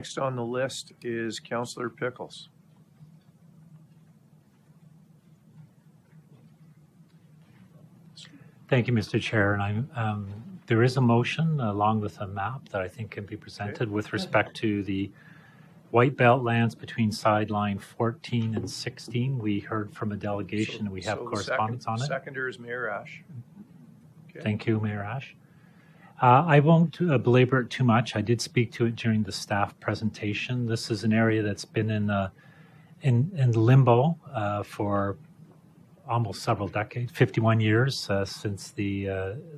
Next on the list is Councillor Pickles. Thank you, Mr. Chair. And there is a motion along with a map that I think can be presented with respect to the Whitebelt lands between Sideline 14 and 16. We heard from a delegation and we have correspondence on it. Seconder is Mayor Ash. Okay. Thank you, Mayor Ash. I won't belabor it too much. I did speak to it during the staff presentation. This is an area that's been in limbo for almost several decades, 51 years since the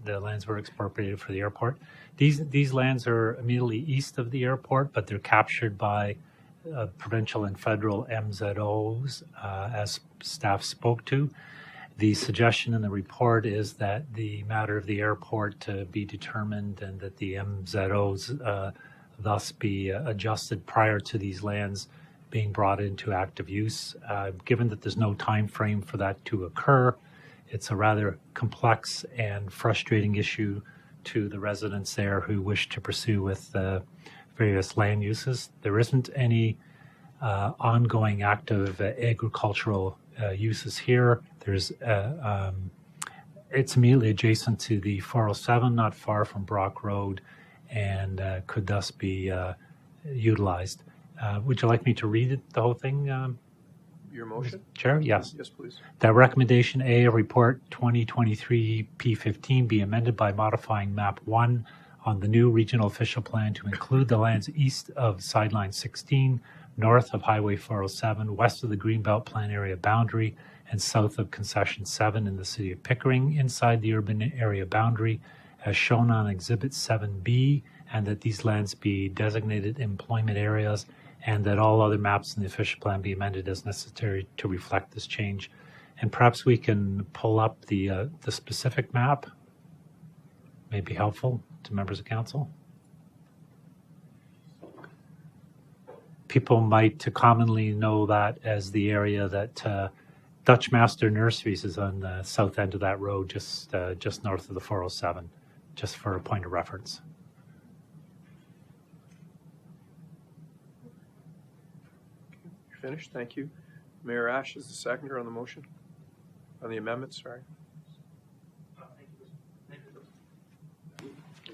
lands were expropriated for the airport. These lands are immediately east of the airport, but they're captured by provincial and federal MZOs, as staff spoke to. The suggestion in the report is that the matter of the airport be determined and that the MZOs thus be adjusted prior to these lands being brought into active use. Given that there's no time frame for that to occur, it's a rather complex and frustrating issue to the residents there who wish to pursue with various land uses. There isn't any ongoing active agricultural uses here. There's it's immediately adjacent to the 407, not far from Brock Road, and could thus be utilized. Would you like me to read the whole thing? Your motion? Chair? Yes. Yes, please. That recommendation A of report 2023 P15 be amended by modifying map 1 on the new regional official plan to include the lands east of Sideline 16, north of Highway 407, west of the Greenbelt Plan area boundary, and south of Concession 7 in the city of Pickering, inside the urban area boundary, as shown on Exhibit 7B, and that these lands be designated employment areas, and that all other maps in the official plan be amended as necessary to reflect this change. And perhaps we can pull up the specific map. May be helpful to members of council. People might commonly know that as the area that Dutch Master Nurseries is on the south end of that road, just north of the 407, just for a point of reference. You're finished. Thank you. Mayor Ash is the seconder on the motion, on the amendment, sorry.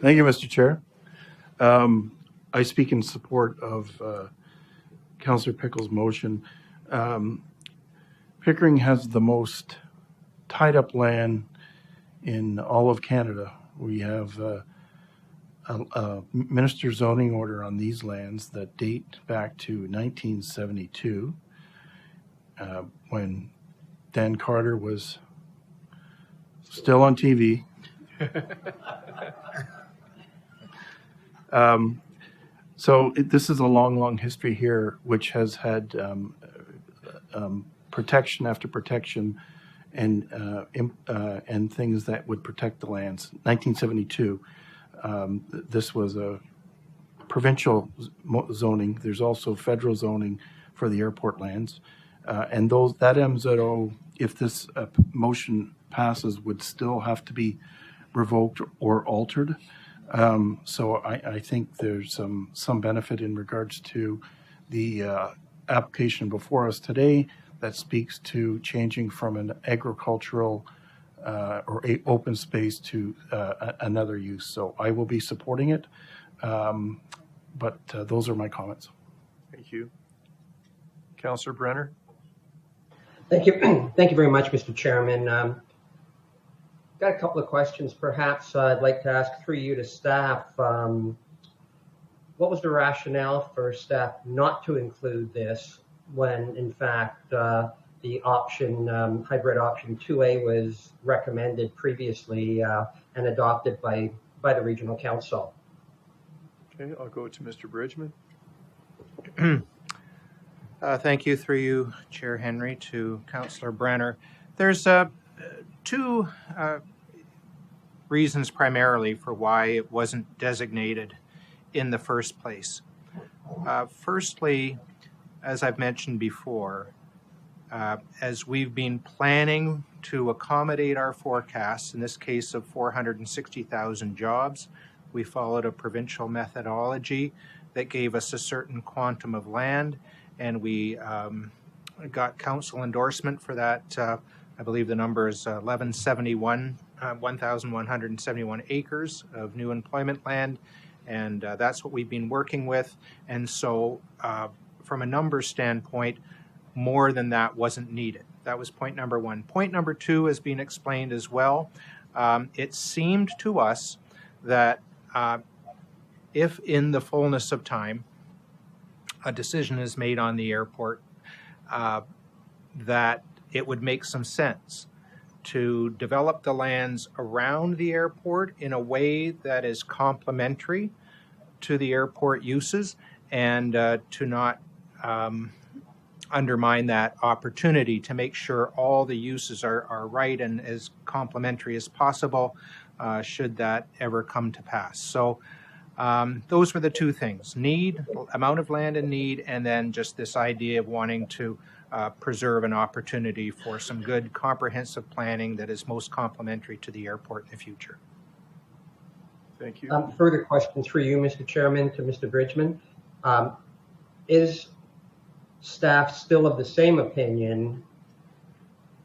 Thank you, Mr. Chair. I speak in support of Councillor Pickles' motion. Pickering has the most tied up land in all of Canada. We have a minister zoning order on these lands that date back to 1972, when Dan Carter was still on TV. This is a long history here, which has had protection after protection and things that would protect the lands. 1972, this was a provincial zoning. There's also federal zoning for the airport lands, and that MZO, if this motion passes, would still have to be revoked or altered. So I think there's some benefit in regards to the application before us today that speaks to changing from an agricultural or open space to another use. So I will be supporting it, but those are my comments. Thank you. Councillor Brenner. Thank you. Thank you very much, Mr. Chairman. Got a couple of questions. Perhaps I'd like to ask through you to staff. What was the rationale for staff not to include this when, in fact, the option, hybrid option 2A was recommended previously and adopted by the Regional Council? Okay, I'll go to Mr. Bridgman. Thank you, through you, Chair Henry, to Councillor Brenner. There's two reasons primarily for why it wasn't designated in the first place. Firstly, as I've mentioned before, as we've been planning to accommodate our forecasts, in this case of 460,000 jobs, we followed a provincial methodology that gave us a certain quantum of land, and we got council endorsement for that. I believe the number is 1,171 acres of new employment land, and that's what we've been working with. And so from a numbers standpoint, more than that wasn't needed. That was point number one. Point number two has been explained as well. It seemed to us that if in the fullness of time a decision is made on the airport, that it would make some sense to develop the lands around the airport in a way that is complementary to the airport uses, and to not undermine that opportunity to make sure all the uses are right and as complementary as possible, should that ever come to pass. So those were the two things: need, amount of land and need, and then just this idea of wanting to preserve an opportunity for some good comprehensive planning that is most complementary to the airport in the future. Thank you. Further questions for you, Mr. Chairman, to Mr. Bridgman. Is staff still of the same opinion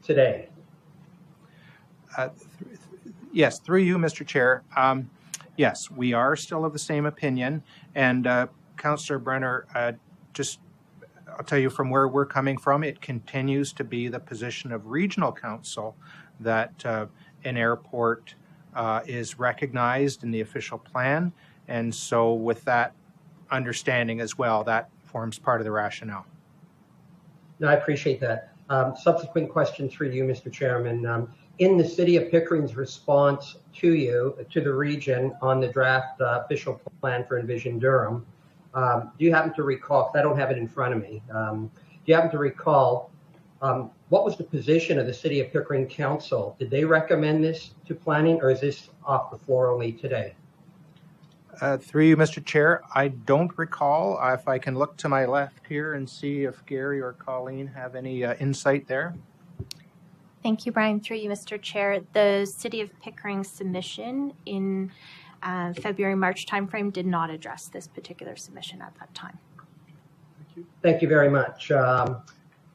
today? Yes, through you, Mr. Chair. Yes, we are still of the same opinion. And Councillor Brenner, I'll tell you from where we're coming from, it continues to be the position of regional council that an airport is recognized in the official plan. And so with that understanding as well, that forms part of the rationale. No, I appreciate that. Subsequent question through you, Mr. Chairman. In the City of Pickering's response to the region on the draft official plan for Envision Durham, do you happen to recall, because I don't have it in front of me, do you happen to recall what was the position of the City of Pickering Council? Did they recommend this to planning, or is this off the floor only today? Through you, Mr. Chair, I don't recall. If I can look to my left here and see if Gary or Colleen have any insight there. Thank you, Brian. Through you, Mr. Chair. The City of Pickering submission in February-March timeframe did not address this particular submission at that time. Thank you. Thank you very much. I'm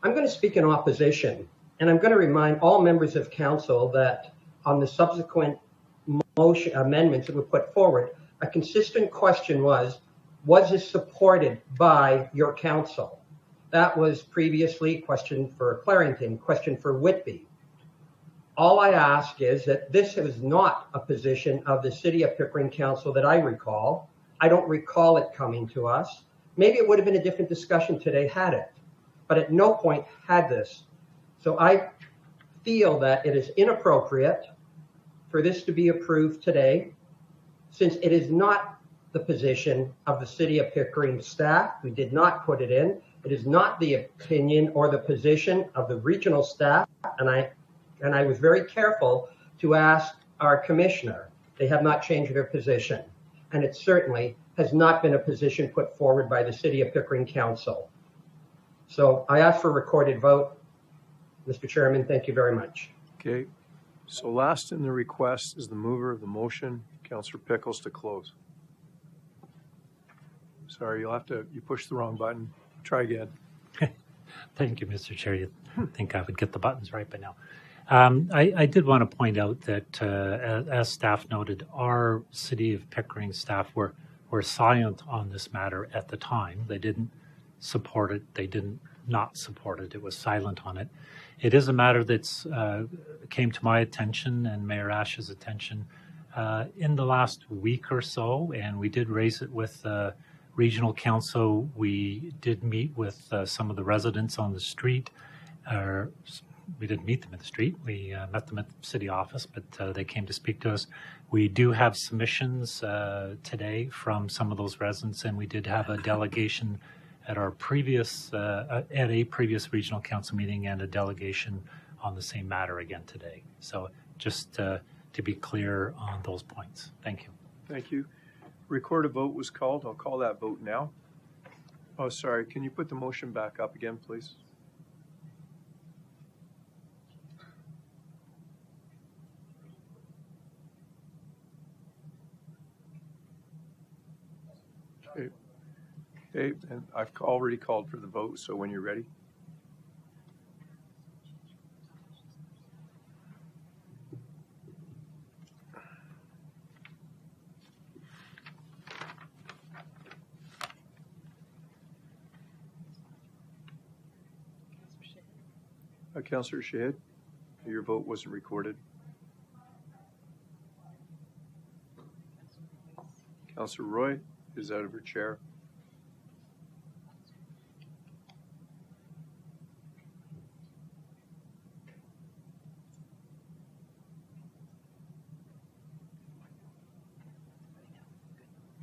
going to speak in opposition, and I'm going to remind all members of council that on the subsequent motion amendments that were put forward, a consistent question was this supported by your council? That was previously question for Clarington, question for Whitby. All I ask is that this was not a position of the City of Pickering Council that I recall. I don't recall it coming to us. Maybe it would have been a different discussion today had it, but at no point had this. So I feel that it is inappropriate for this to be approved today, since it is not the position of the City of Pickering staff. We did not put it in. It is not the opinion or the position of the regional staff, and I was very careful to ask our commissioner. They have not changed their position, and it certainly has not been a position put forward by the City of Pickering Council. So I ask for a recorded vote. Mr. Chairman, thank you very much. Okay. So last in the request is the mover of the motion, Councillor Pickles, to close. Sorry, you pushed the wrong button. Try again. Thank you, Mr. Chair. You'd think I would get the buttons right by now. I did want to point out that, as staff noted, our City of Pickering staff were silent on this matter at the time. They didn't support it. They didn't not support it. It was silent on it. It is a matter that's came to my attention and Mayor Ash's attention in the last week or so, and we did raise it with regional council. We did meet with some of the residents on the street. We didn't meet them in the street. We met them at the city office, but they came to speak to us. We do have submissions today from some of those residents, and we did have a delegation at a previous regional council meeting and a delegation on the same matter again today. So just to be clear on those points. Thank you. Thank you. Recorded vote was called. I'll call that vote now. Oh, sorry. Can you put the motion back up again, please? Okay. Okay, and I've already called for the vote, so when you're ready. Councillor Shahid, your vote wasn't recorded. Councillor Roy is out of her chair.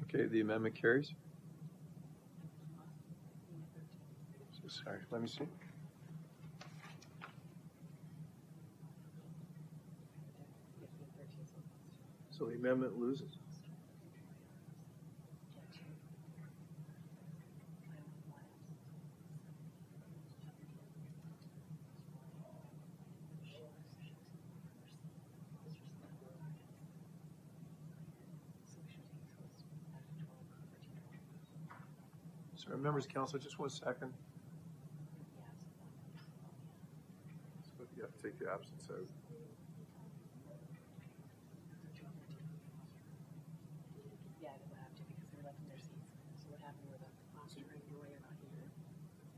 Okay, the amendment carries. Sorry, let me see. So the amendment loses. Sorry, members of council, just 1 second. So you have to take the absence out. Yeah, they would have to because they were left in their seats. So what happened with Foster and Roy are not here,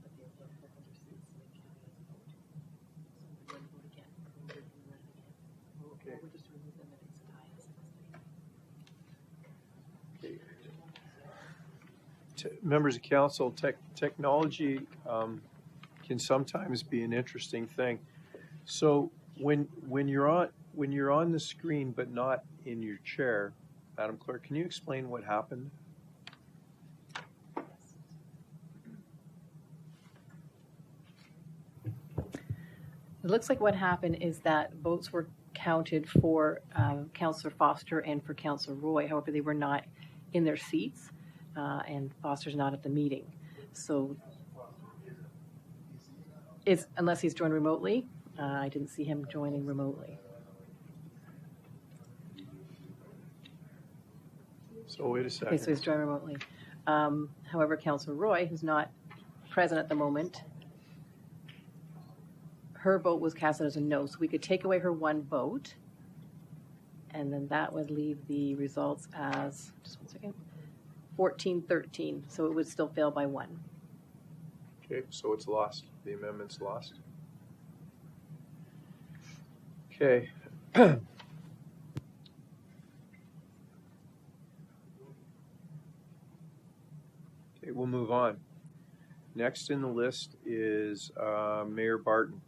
but they were left in their seats, so they counted as a vote. So we wouldn't vote again, or we wouldn't run it again. Okay. Or we just remove them if it's a tie as a Okay. Members of council, technology can sometimes be an interesting thing. So when you're on the screen but not in your chair, Madam Clerk, can you explain what happened? It looks like what happened is that votes were counted for Councillor Foster and for Councillor Roy. However, they were not in their seats, and Foster's not at the meeting. So, unless he's joined remotely, I didn't see him joining remotely. So wait a second. Okay, so he's joined remotely. However, Councillor Roy, who's not present at the moment, her vote was casted as a no, so we could take away her one vote, and then that would leave the results as, just 1 second, 14-13, so it would still fail by 1. Okay, so it's lost. The amendment's lost. Okay. Okay, we'll move on. Next in the list is Mayor Barton.